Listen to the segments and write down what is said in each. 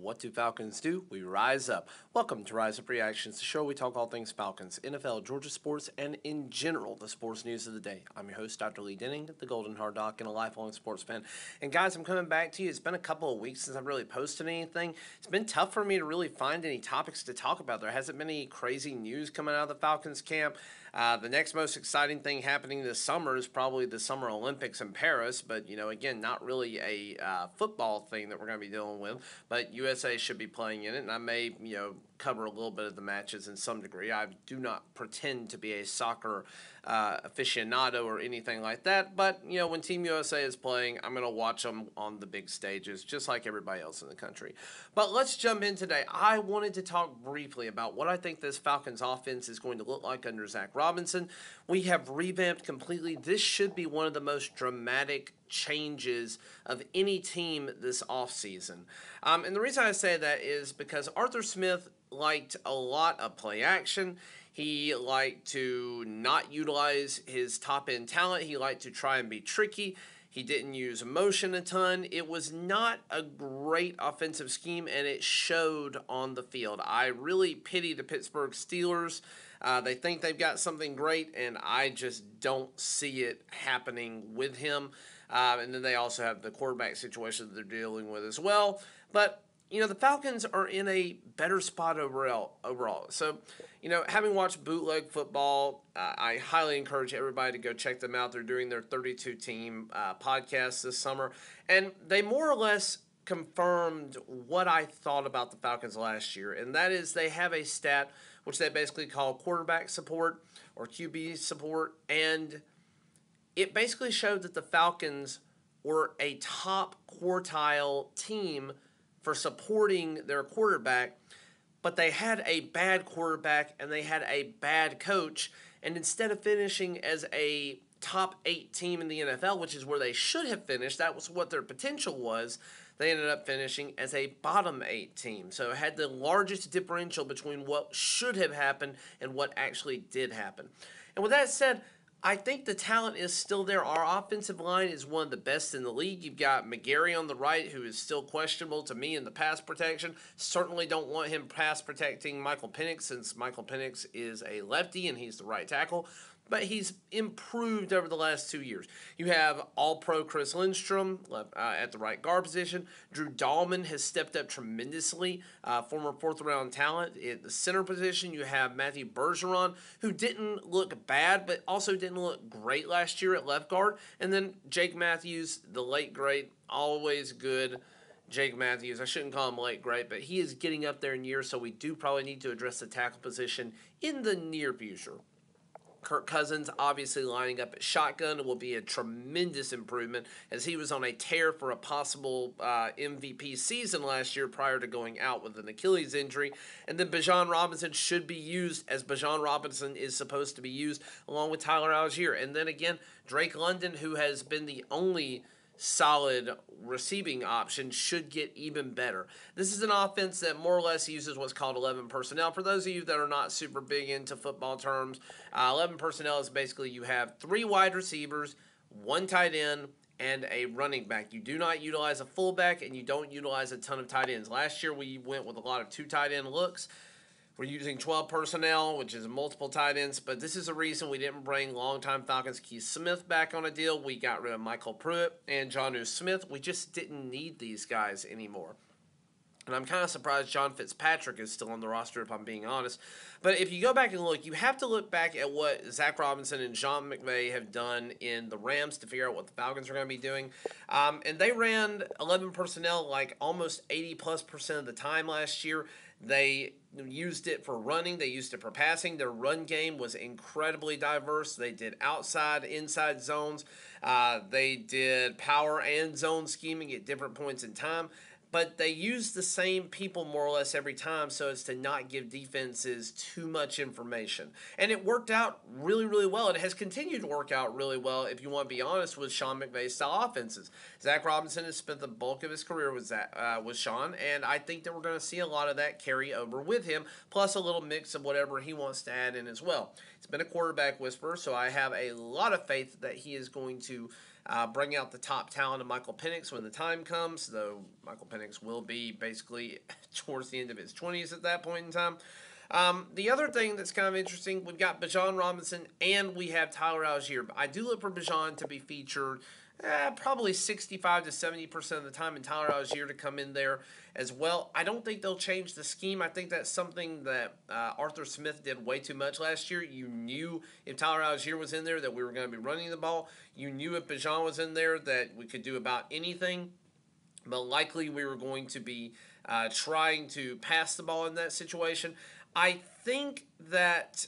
What do Falcons do? We rise up. Welcome to Rise Up Reactions, the show where we talk all things Falcons, NFL, Georgia sports, and in general, the sports news of the day. I'm your host, Dr. Lee Denning, the Golden Hard Doc, and a lifelong sports fan. And guys, I'm coming back to you. It's been a couple of weeks since I've really posted anything. It's been tough for me to really find any topics to talk about. There hasn't been any crazy news coming out of the Falcons camp. The next most exciting thing happening this summer is probably the Summer Olympics in Paris, but, again, not really a football thing that we're going to be dealing with, but USA should be playing in it, and I may, cover a little bit of the matches in some degree. I do not pretend to be a soccer aficionado or anything like that, but, when Team USA is playing, I'm going to watch them on the big stages, just like everybody else in the country. But let's jump in today. I wanted to talk briefly about what I think this Falcons offense is going to look like under Zach Robinson. We have revamped completely. This should be one of the most dramatic changes of any team this offseason. And the reason I say that is because Arthur Smith liked a lot of play action. He liked to not utilize his top-end talent. He liked to try and be tricky. He didn't use motion a ton. It was not a great offensive scheme, and it showed on the field. I really pity the Pittsburgh Steelers. They think they've got something great, and I just don't see it happening with him. And then they also have the quarterback situation that they're dealing with as well. But, the Falcons are in a better spot overall. So, having watched bootleg football, I highly encourage everybody to go check them out. They're doing their 32-team podcast this summer. And they more or less confirmed what I thought about the Falcons last year. And that is they have a stat which they basically call quarterback support or QB support. And it basically showed that the Falcons were a top quartile team for supporting their quarterback, but they had a bad quarterback and they had a bad coach, and instead of finishing as a top 8 team in the NFL, which is where they should have finished, that was what their potential was, they ended up finishing as a bottom 8 team. So it had the largest differential between what should have happened and what actually did happen. And with that said, I think the talent is still there. Our offensive line is one of the best in the league. You've got McGarry on the right, who is still questionable to me in the pass protection. Certainly don't want him pass protecting Michael Penix, since Michael Penix is a lefty and he's the right tackle. But he's improved over the last 2 years. You have All-Pro Chris Lindstrom at the right guard position. Drew Dahlman has stepped up tremendously, former fourth-round talent. At the center position, you have Matthew Bergeron, who didn't look bad, but also didn't look great last year at left guard. And then Jake Matthews, the late great, always good Jake Matthews. I shouldn't call him late great, but he is getting up there in years, so we do probably need to address the tackle position in the near future. Kirk Cousins obviously lining up at shotgun will be a tremendous improvement, as he was on a tear for a possible MVP season last year prior to going out with an Achilles injury. And then Bijan Robinson should be used as Bijan Robinson is supposed to be used, along with Tyler Algier. And then again, Drake London, who has been the only solid receiving option, should get even better. This is an offense that more or less uses what's called 11 personnel. For those of you that are not super big into football terms, 11 personnel is basically you have 3 wide receivers, 1 tight end, and a running back. You do not utilize a fullback, and you don't utilize a ton of tight ends. Last year we went with a lot of 2 tight end looks. We're using 12 personnel, which is multiple tight ends, but this is a reason we didn't bring longtime Falcons Keith Smith back on a deal. We got rid of Michael Pruitt and Jonnu Smith. We just didn't need these guys anymore. And I'm kind of surprised John Fitzpatrick is still on the roster, if I'm being honest. But if you go back and look, you have to look back at what Zach Robinson and Sean McVay have done in the Rams to figure out what the Falcons are going to be doing. And they ran 11 personnel like almost 80+% of the time last year. They used it for running. They used it for passing. Their run game was incredibly diverse. They did outside, inside zones. They did power and zone scheming at different points in time. But they used the same people more or less every time so as to not give defenses too much information. And it worked out really, really well. It has continued to work out really well, if you want to be honest, with Sean McVay's style offenses. Zach Robinson has spent the bulk of his career with Sean, and I think that we're going to see a lot of that carry over with him, plus a little mix of whatever he wants to add in as well. He's been a quarterback whisperer, so I have a lot of faith that he is going to bring out the top talent of Michael Penix when the time comes, though Michael Penix will be basically towards the end of his 20s at that point in time. The other thing that's kind of interesting, we've got Bijan Robinson and we have Tyler Algier. But I do look for Bijan to be featured probably 65 to 70% of the time, and Tyler Algier to come in there as well. I don't think they'll change the scheme. I think that's something that Arthur Smith did way too much last year. You knew if Tyler Algier was in there that we were going to be running the ball. You knew if Bijan was in there that we could do about anything. But likely we were going to be trying to pass the ball in that situation. I think that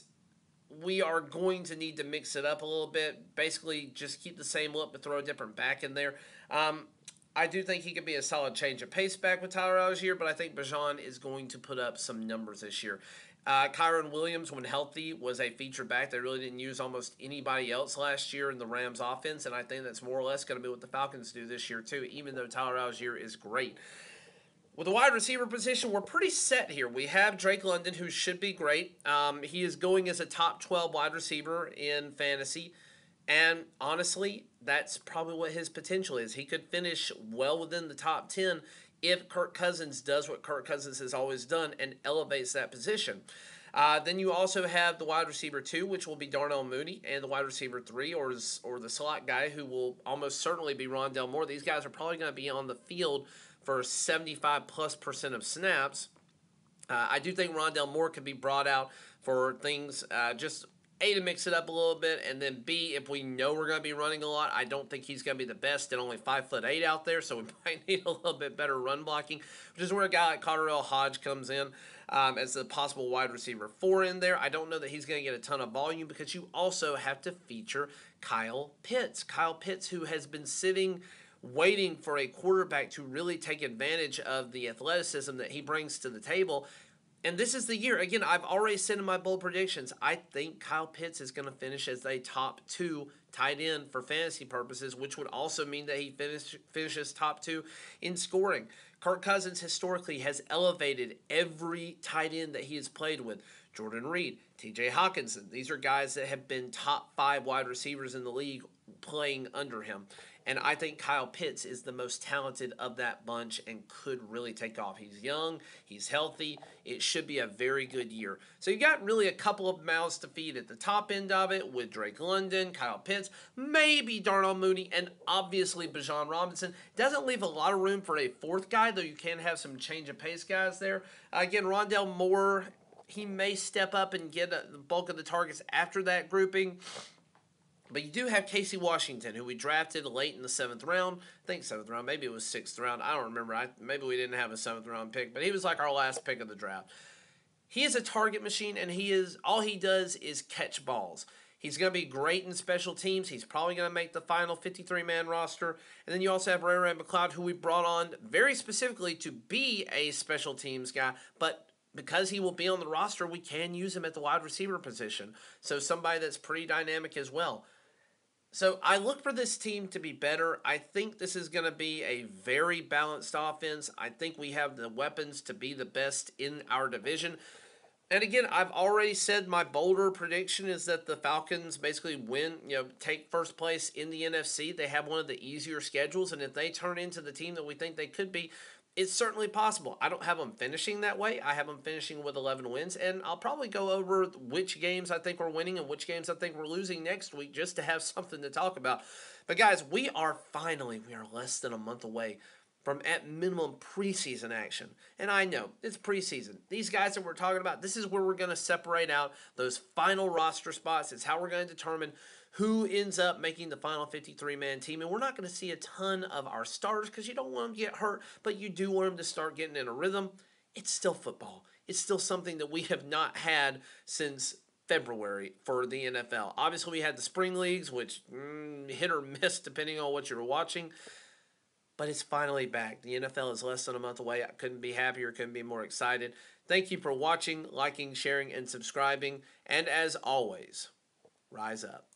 we are going to need to mix it up a little bit. Basically, just keep the same look but throw a different back in there. I do think he could be a solid change of pace back with Tyler Algier, but I think Bijan is going to put up some numbers this year. Kyron Williams, when healthy, was a featured back. They really didn't use almost anybody else last year in the Rams offense, and I think that's more or less going to be what the Falcons do this year too, even though Tyler Algier is great. With the wide receiver position, we're pretty set here. We have Drake London, who should be great. He is going as a top 12 wide receiver in fantasy. And honestly, that's probably what his potential is. He could finish well within the top 10 if Kirk Cousins does what Kirk Cousins has always done and elevates that position. Then you also have the wide receiver 2, which will be Darnell Mooney, and the wide receiver 3, or the slot guy, who will almost certainly be Rondale Moore. These guys are probably going to be on the field for 75+% of snaps. I do think Rondale Moore could be brought out for things just A, to mix it up a little bit, and then B, if we know we're going to be running a lot, I don't think he's going to be the best at only 5'8" out there, so we might need a little bit better run blocking, which is where a guy like Cotterell Hodge comes in as the possible wide receiver 4 in there. I don't know that he's going to get a ton of volume because you also have to feature Kyle Pitts. Kyle Pitts, who has been sitting waiting for a quarterback to really take advantage of the athleticism that he brings to the table. And this is the year. Again, I've already said in my bold predictions, I think Kyle Pitts is going to finish as a top 2 tight end for fantasy purposes, which would also mean that he finishes top 2 in scoring. Kirk Cousins historically has elevated every tight end that he has played with. Jordan Reed, TJ Hawkinson, these are guys that have been top 5 wide receivers in the league playing under him. And I think Kyle Pitts is the most talented of that bunch and could really take off. He's young. He's healthy. It should be a very good year. So you got really a couple of mouths to feed at the top end of it with Drake London, Kyle Pitts, maybe Darnell Mooney, and obviously Bijan Robinson. Doesn't leave a lot of room for a 4th guy, though you can have some change of pace guys there. Again, Rondale Moore, he may step up and get the bulk of the targets after that grouping. But you do have Casey Washington, who we drafted late in the 7th round. I think 7th round. Maybe it was 6th round. I don't remember. Maybe we didn't have a 7th round pick. But he was like our last pick of the draft. He is a target machine, and all he does is catch balls. He's going to be great in special teams. He's probably going to make the final 53-man roster. And then you also have Ray McLeod, who we brought on very specifically to be a special teams guy. But because he will be on the roster, we can use him at the wide receiver position. So somebody that's pretty dynamic as well. So I look for this team to be better. I think this is going to be a very balanced offense. I think we have the weapons to be the best in our division. And again, I've already said my bolder prediction is that the Falcons basically take first place in the NFC. They have one of the easier schedules, and if they turn into the team that we think they could be, it's certainly possible. I don't have them finishing that way. I have them finishing with 11 wins, and I'll probably go over which games I think we're winning and which games I think we're losing next week just to have something to talk about. But guys, we are less than a month away from at minimum preseason action. And I know, it's preseason. These guys that we're talking about, this is where we're going to separate out those final roster spots. It's how we're going to determine who ends up making the final 53-man team. And we're not going to see a ton of our starters because you don't want them to get hurt, but you do want them to start getting in a rhythm. It's still football. It's still something that we have not had since February for the NFL. Obviously, we had the spring leagues, which hit or miss depending on what you're watching. But it's finally back. The NFL is less than a month away. I couldn't be happier, couldn't be more excited. Thank you for watching, liking, sharing, and subscribing. And as always, rise up.